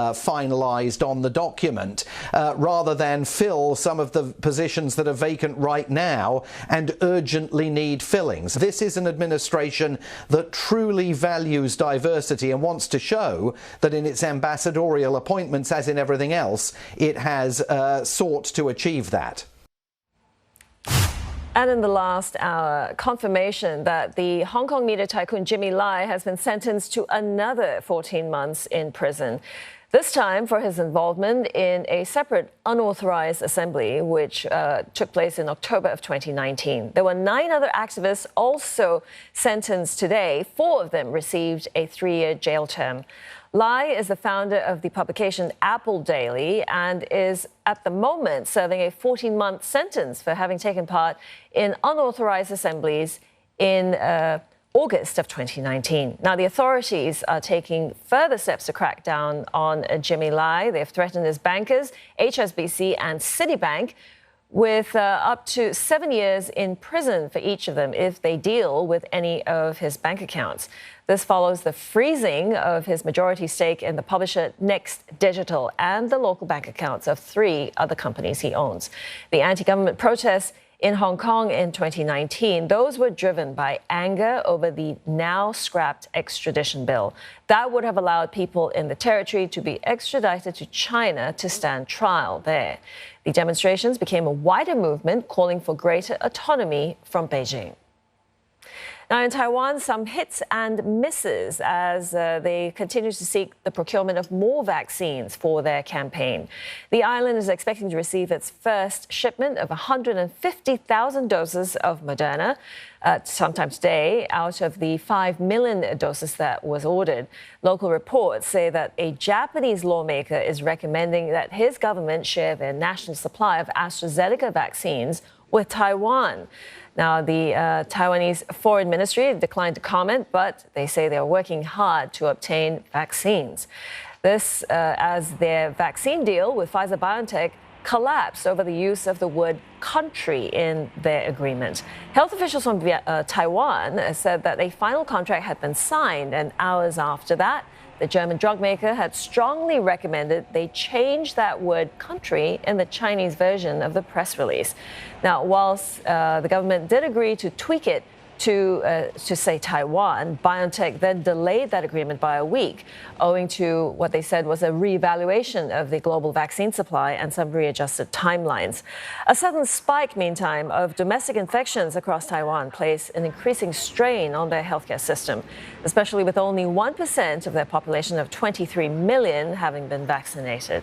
finalised on the document, rather than fill some of the positions that are vacant right now and urgently need fillings. This is an administration that truly values diversity and wants to show that in its ambassadorial appointments, as in everything else, it has sought to achieve that. And in the last hour, confirmation that the Hong Kong media tycoon Jimmy Lai has been sentenced to another 14 months in prison. This time for his involvement in a separate unauthorized assembly, which took place in October of 2019. There were 9 other activists also sentenced today. 4 of them received a 3-year jail term. Lai is the founder of the publication Apple Daily and is at the moment serving a 14-month sentence for having taken part in unauthorized assemblies in August of 2019. Now, the authorities are taking further steps to crack down on Jimmy Lai. They've threatened his bankers, HSBC and Citibank, with up to 7 years in prison for each of them if they deal with any of his bank accounts. This follows the freezing of his majority stake in the publisher Next Digital and the local bank accounts of 3 other companies he owns. The anti-government protests in Hong Kong in 2019, those were driven by anger over the now scrapped extradition bill. That would have allowed people in the territory to be extradited to China to stand trial there. The demonstrations became a wider movement calling for greater autonomy from Beijing. Now, in Taiwan, some hits and misses as they continue to seek the procurement of more vaccines for their campaign. The island is expecting to receive its first shipment of 150,000 doses of Moderna sometime today out of the 5 million doses that was ordered. Local reports say that a Japanese lawmaker is recommending that his government share their national supply of AstraZeneca vaccines with Taiwan. Now, the Taiwanese Foreign Ministry declined to comment, but they say they are working hard to obtain vaccines. This as their vaccine deal with Pfizer-BioNTech collapsed over the use of the word country in their agreement. Health officials from Taiwan said that a final contract had been signed, and hours after that, the German drug maker had strongly recommended they change that word country in the Chinese version of the press release. Now, whilst the government did agree to tweak it to say Taiwan, BioNTech then delayed that agreement by a week, owing to what they said was a reevaluation of the global vaccine supply and some readjusted timelines. A sudden spike, meantime, of domestic infections across Taiwan placed an increasing strain on their healthcare system, especially with only 1% of their population of 23 million having been vaccinated.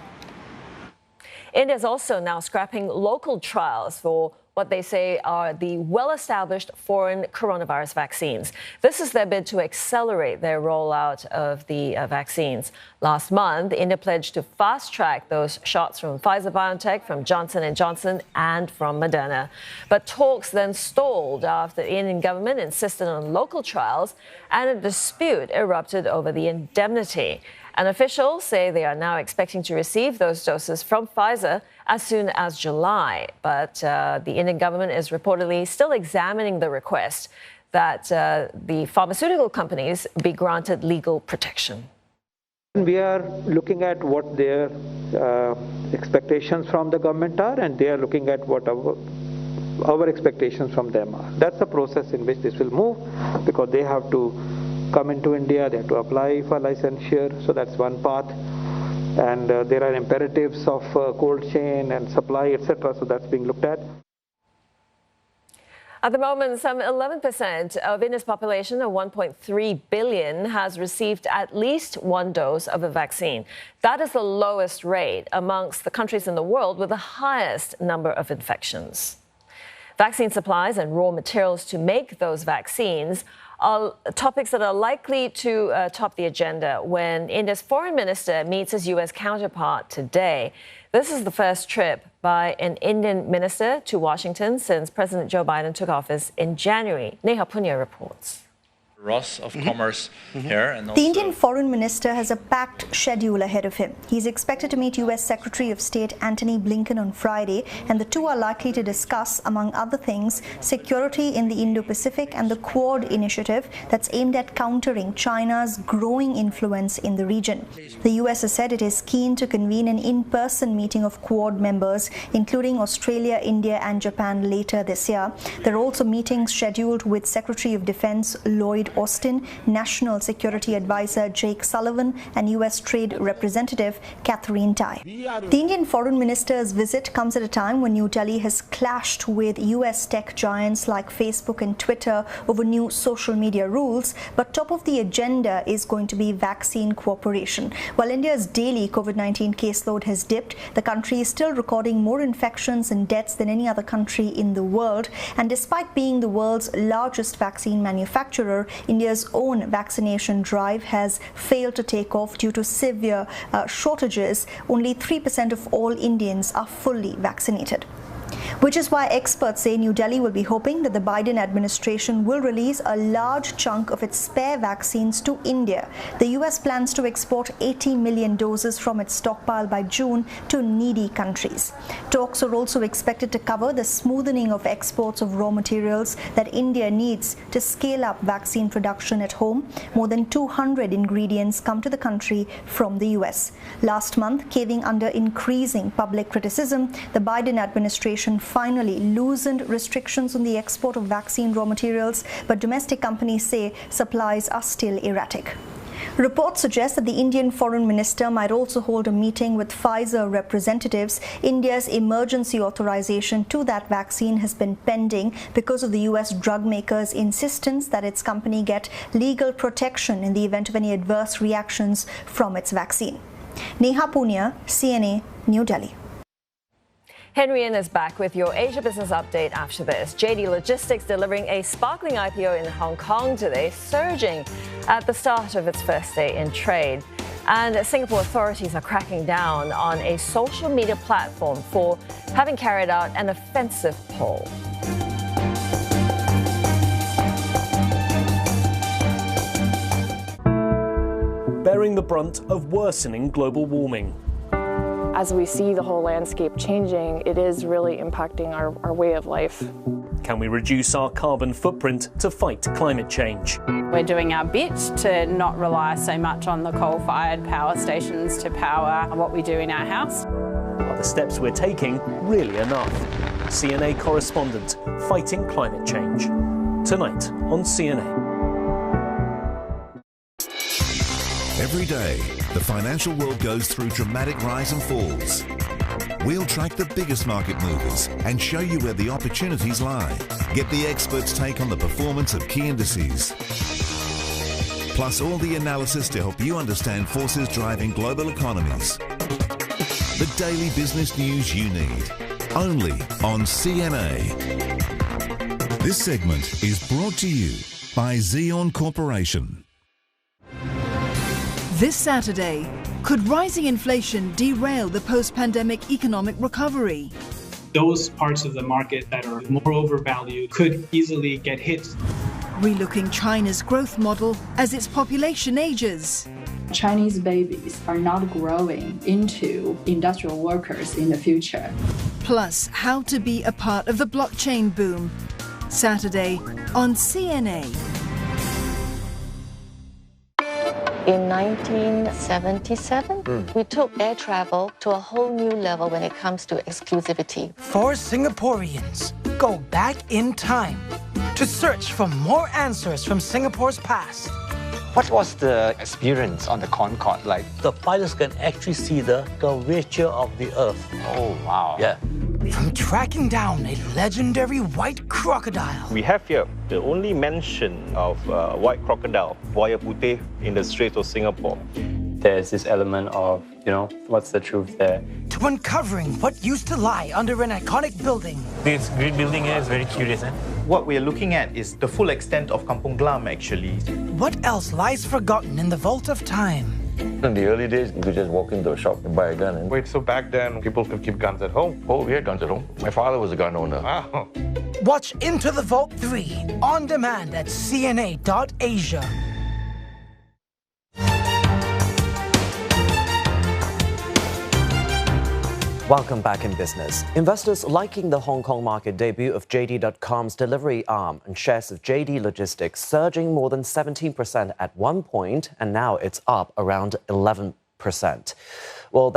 India is also now scrapping local trials for what they say are the well-established foreign coronavirus vaccines. This is their bid to accelerate their rollout of the vaccines. Last month, India pledged to fast-track those shots from Pfizer-BioNTech, from Johnson & Johnson, and from Moderna. But talks then stalled after the Indian government insisted on local trials, and a dispute erupted over the indemnity. And officials say they are now expecting to receive those doses from Pfizer as soon as July. But the Indian government is reportedly still examining the request that the pharmaceutical companies be granted legal protection. We are looking at what their expectations from the government are, and they are looking at what our expectations from them are. That's the process in which this will move, because they have to come into India, they have to apply for licensure, so that's one path. And there are imperatives of cold chain and supply, etc., so that's being looked at. At the moment, some 11% of India's population of 1.3 billion has received at least 1 dose of a vaccine. That is the lowest rate amongst the countries in the world with the highest number of infections. Vaccine supplies and raw materials to make those vaccines are topics that are likely to top the agenda when India's foreign minister meets his U.S. counterpart today. This is the first trip by an Indian minister to Washington since President Joe Biden took office in January. Neha Punya reports. Ross of Commerce here. And The Indian Foreign Minister has a packed schedule ahead of him. He's expected to meet US Secretary of State Antony Blinken on Friday, and the two are likely to discuss, among other things, security in the Indo-Pacific and the Quad initiative that's aimed at countering China's growing influence in the region. The US has said it is keen to convene an in-person meeting of Quad members, including Australia, India and Japan later this year. There are also meetings scheduled with Secretary of Defense Lloyd Austin, National Security Advisor Jake Sullivan and US Trade Representative Catherine Tai. The Indian Foreign Minister's visit comes at a time when New Delhi has clashed with US tech giants like Facebook and Twitter over new social media rules, but top of the agenda is going to be vaccine cooperation. While India's daily COVID-19 caseload has dipped, the country is still recording more infections and deaths than any other country in the world, and despite being the world's largest vaccine manufacturer, India's own vaccination drive has failed to take off due to severe shortages. Only 3% of all Indians are fully vaccinated. Which is why experts say New Delhi will be hoping that the Biden administration will release a large chunk of its spare vaccines to India. The US plans to export 80 million doses from its stockpile by June to needy countries. Talks are also expected to cover the smoothing of exports of raw materials that India needs to scale up vaccine production at home. More than 200 ingredients come to the country from the US. Last month, caving under increasing public criticism, the Biden administration finally loosened restrictions on the export of vaccine raw materials, but domestic companies say supplies are still erratic. Reports suggest that the Indian Foreign Minister might also hold a meeting with Pfizer representatives. India's emergency authorization to that vaccine has been pending because of the US drug maker's insistence that its company get legal protection in the event of any adverse reactions from its vaccine. Neha Punia, CNA, New Delhi. Henry Yin is back with your Asia Business Update after this. JD Logistics delivering a sparkling IPO in Hong Kong today, surging at the start of its first day in trade. And Singapore authorities are cracking down on a social media platform for having carried out an offensive poll. Bearing the brunt of worsening global warming. As we see the whole landscape changing, it is really impacting our way of life. Can we reduce our carbon footprint to fight climate change? We're doing our bit to not rely so much on the coal-fired power stations to power what we do in our house. Are the steps we're taking really enough? CNA correspondent fighting climate change. Tonight on CNA. Every day, the financial world goes through dramatic rise and falls. We'll track the biggest market movers and show you where the opportunities lie. Get the experts' take on the performance of key indices. Plus all the analysis to help you understand forces driving global economies. The daily business news you need. Only on CNA. This segment is brought to you by Xeon Corporation. This Saturday, could rising inflation derail the post-pandemic economic recovery? Those parts of the market that are more overvalued could easily get hit. Relooking China's growth model as its population ages. Chinese babies are not growing into industrial workers in the future. Plus, how to be a part of the blockchain boom. Saturday on CNA. In 1977, we took air travel to a whole new level when it comes to exclusivity. 4 Singaporeans go back in time to search for more answers from Singapore's past. What was the experience on the Concorde like? The pilots can actually see the curvature of the Earth. Oh, wow. Yeah. From tracking down a legendary white crocodile. We have here the only mention of white crocodile, Buaya Putih, in the Straits of Singapore. There's this element of, what's the truth there? To uncovering what used to lie under an iconic building. This great building here is very curious. What we are looking at is the full extent of Kampung Glam, actually. What else lies forgotten in the vault of time? In the early days, you could just walk into a shop and buy a gun. Wait, so back then, people could keep guns at home? Oh, we had guns at home. My father was a gun owner. Wow. Watch Into the Vault 3 on demand at cna.asia. Welcome back in business. Investors liking the Hong Kong market debut of JD.com's delivery arm, and shares of JD Logistics surging more than 17% at one point, and now it's up around 11%. Well,